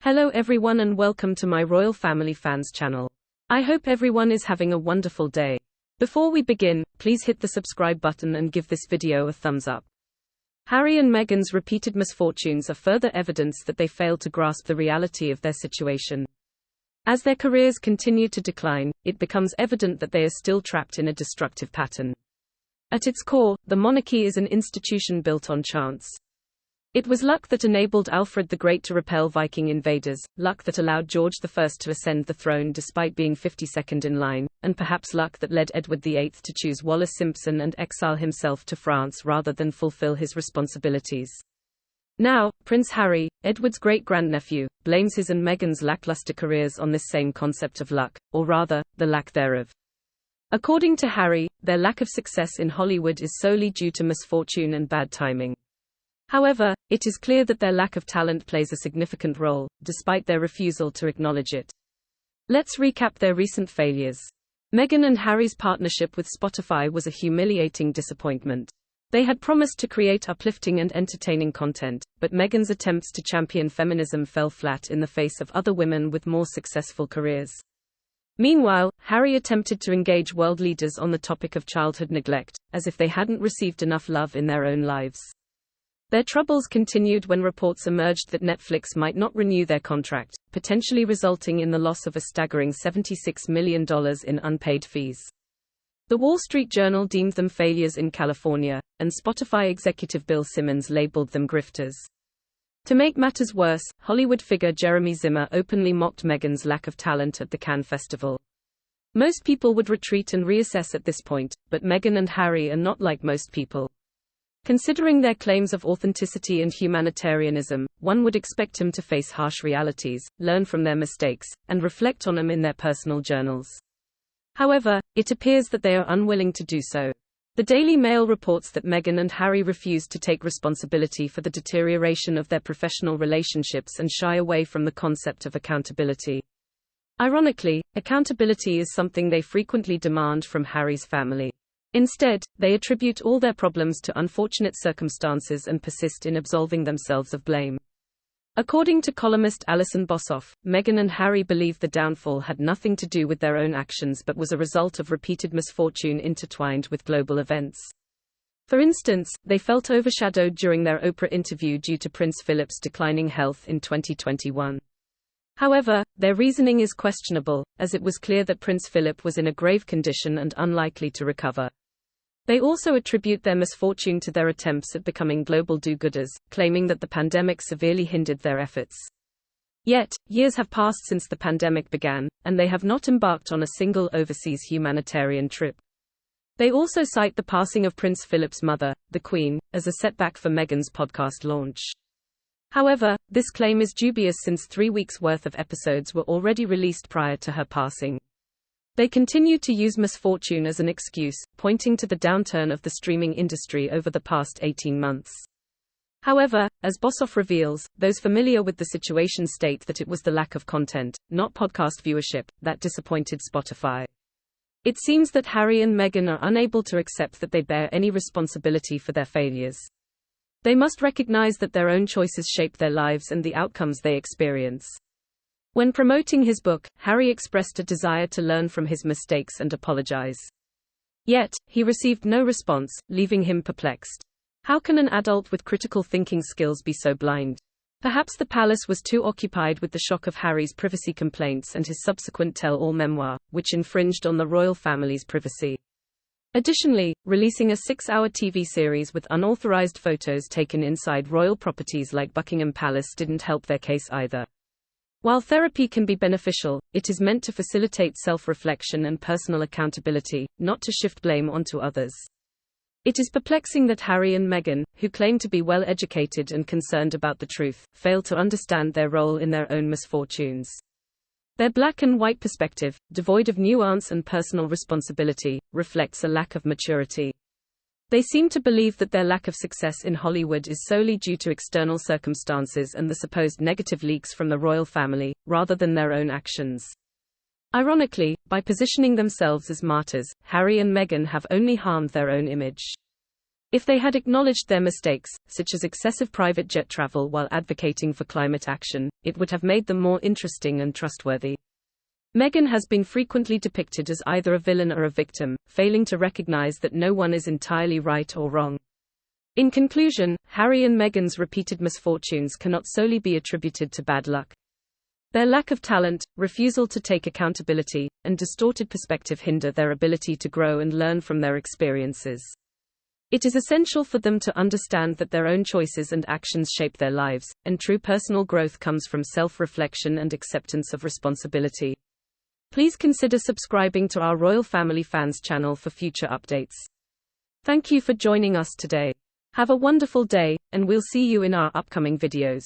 Hello everyone and welcome to my Royal Family Fans channel. I hope everyone is having a wonderful day. Before we begin, please hit the subscribe button and give this video a thumbs up. Harry and Meghan's repeated misfortunes are further evidence that they failed to grasp the reality of their situation. As their careers continue to decline, it becomes evident that they are still trapped in a destructive pattern. At its core, the monarchy is an institution built on chance. It was luck that enabled Alfred the Great to repel Viking invaders, luck that allowed George I to ascend the throne despite being 52nd in line, and perhaps luck that led Edward VIII to choose Wallis Simpson and exile himself to France rather than fulfill his responsibilities. Now, Prince Harry, Edward's great-grandnephew, blames his and Meghan's lackluster careers on this same concept of luck, or rather, the lack thereof. According to Harry, their lack of success in Hollywood is solely due to misfortune and bad timing. However, it is clear that their lack of talent plays a significant role, despite their refusal to acknowledge it. Let's recap their recent failures. Meghan and Harry's partnership with Spotify was a humiliating disappointment. They had promised to create uplifting and entertaining content, but Meghan's attempts to champion feminism fell flat in the face of other women with more successful careers. Meanwhile, Harry attempted to engage world leaders on the topic of childhood neglect, as if they hadn't received enough love in their own lives. Their troubles continued when reports emerged that Netflix might not renew their contract, potentially resulting in the loss of a staggering $76 million in unpaid fees. The Wall Street Journal deemed them failures in California, and Spotify executive Bill Simmons labeled them grifters. To make matters worse, Hollywood figure Jeremy Zimmer openly mocked Meghan's lack of talent at the Cannes Festival. Most people would retreat and reassess at this point, but Meghan and Harry are not like most people. Considering their claims of authenticity and humanitarianism, one would expect them to face harsh realities, learn from their mistakes, and reflect on them in their personal journals. However, it appears that they are unwilling to do so. The Daily Mail reports that Meghan and Harry refused to take responsibility for the deterioration of their professional relationships and shy away from the concept of accountability. Ironically, accountability is something they frequently demand from Harry's family. Instead, they attribute all their problems to unfortunate circumstances and persist in absolving themselves of blame. According to columnist Alison Bossoff, Meghan and Harry believe the downfall had nothing to do with their own actions but was a result of repeated misfortune intertwined with global events. For instance, they felt overshadowed during their Oprah interview due to Prince Philip's declining health in 2021. However, their reasoning is questionable, as it was clear that Prince Philip was in a grave condition and unlikely to recover. They also attribute their misfortune to their attempts at becoming global do-gooders, claiming that the pandemic severely hindered their efforts. Yet, years have passed since the pandemic began, and they have not embarked on a single overseas humanitarian trip. They also cite the passing of Prince Philip's mother, the Queen, as a setback for Meghan's podcast launch. However, this claim is dubious since 3 weeks' worth of episodes were already released prior to her passing. They continue to use misfortune as an excuse, pointing to the downturn of the streaming industry over the past 18 months. However, as Bossoff reveals, those familiar with the situation state that it was the lack of content, not podcast viewership, that disappointed Spotify. It seems that Harry and Meghan are unable to accept that they bear any responsibility for their failures. They must recognize that their own choices shape their lives and the outcomes they experience. When promoting his book, Harry expressed a desire to learn from his mistakes and apologize. Yet, he received no response, leaving him perplexed. How can an adult with critical thinking skills be so blind? Perhaps the palace was too occupied with the shock of Harry's privacy complaints and his subsequent tell-all memoir, which infringed on the royal family's privacy. Additionally, releasing a 6-hour TV series with unauthorized photos taken inside royal properties like Buckingham Palace didn't help their case either. While therapy can be beneficial, it is meant to facilitate self-reflection and personal accountability, not to shift blame onto others. It is perplexing that Harry and Meghan, who claim to be well-educated and concerned about the truth, fail to understand their role in their own misfortunes. Their black and white perspective, devoid of nuance and personal responsibility, reflects a lack of maturity. They seem to believe that their lack of success in Hollywood is solely due to external circumstances and the supposed negative leaks from the royal family, rather than their own actions. Ironically, by positioning themselves as martyrs, Harry and Meghan have only harmed their own image. If they had acknowledged their mistakes, such as excessive private jet travel while advocating for climate action, it would have made them more interesting and trustworthy. Meghan has been frequently depicted as either a villain or a victim, failing to recognize that no one is entirely right or wrong. In conclusion, Harry and Meghan's repeated misfortunes cannot solely be attributed to bad luck. Their lack of talent, refusal to take accountability, and distorted perspective hinder their ability to grow and learn from their experiences. It is essential for them to understand that their own choices and actions shape their lives, and true personal growth comes from self-reflection and acceptance of responsibility. Please consider subscribing to our Royal Family Fans channel for future updates. Thank you for joining us today. Have a wonderful day, and we'll see you in our upcoming videos.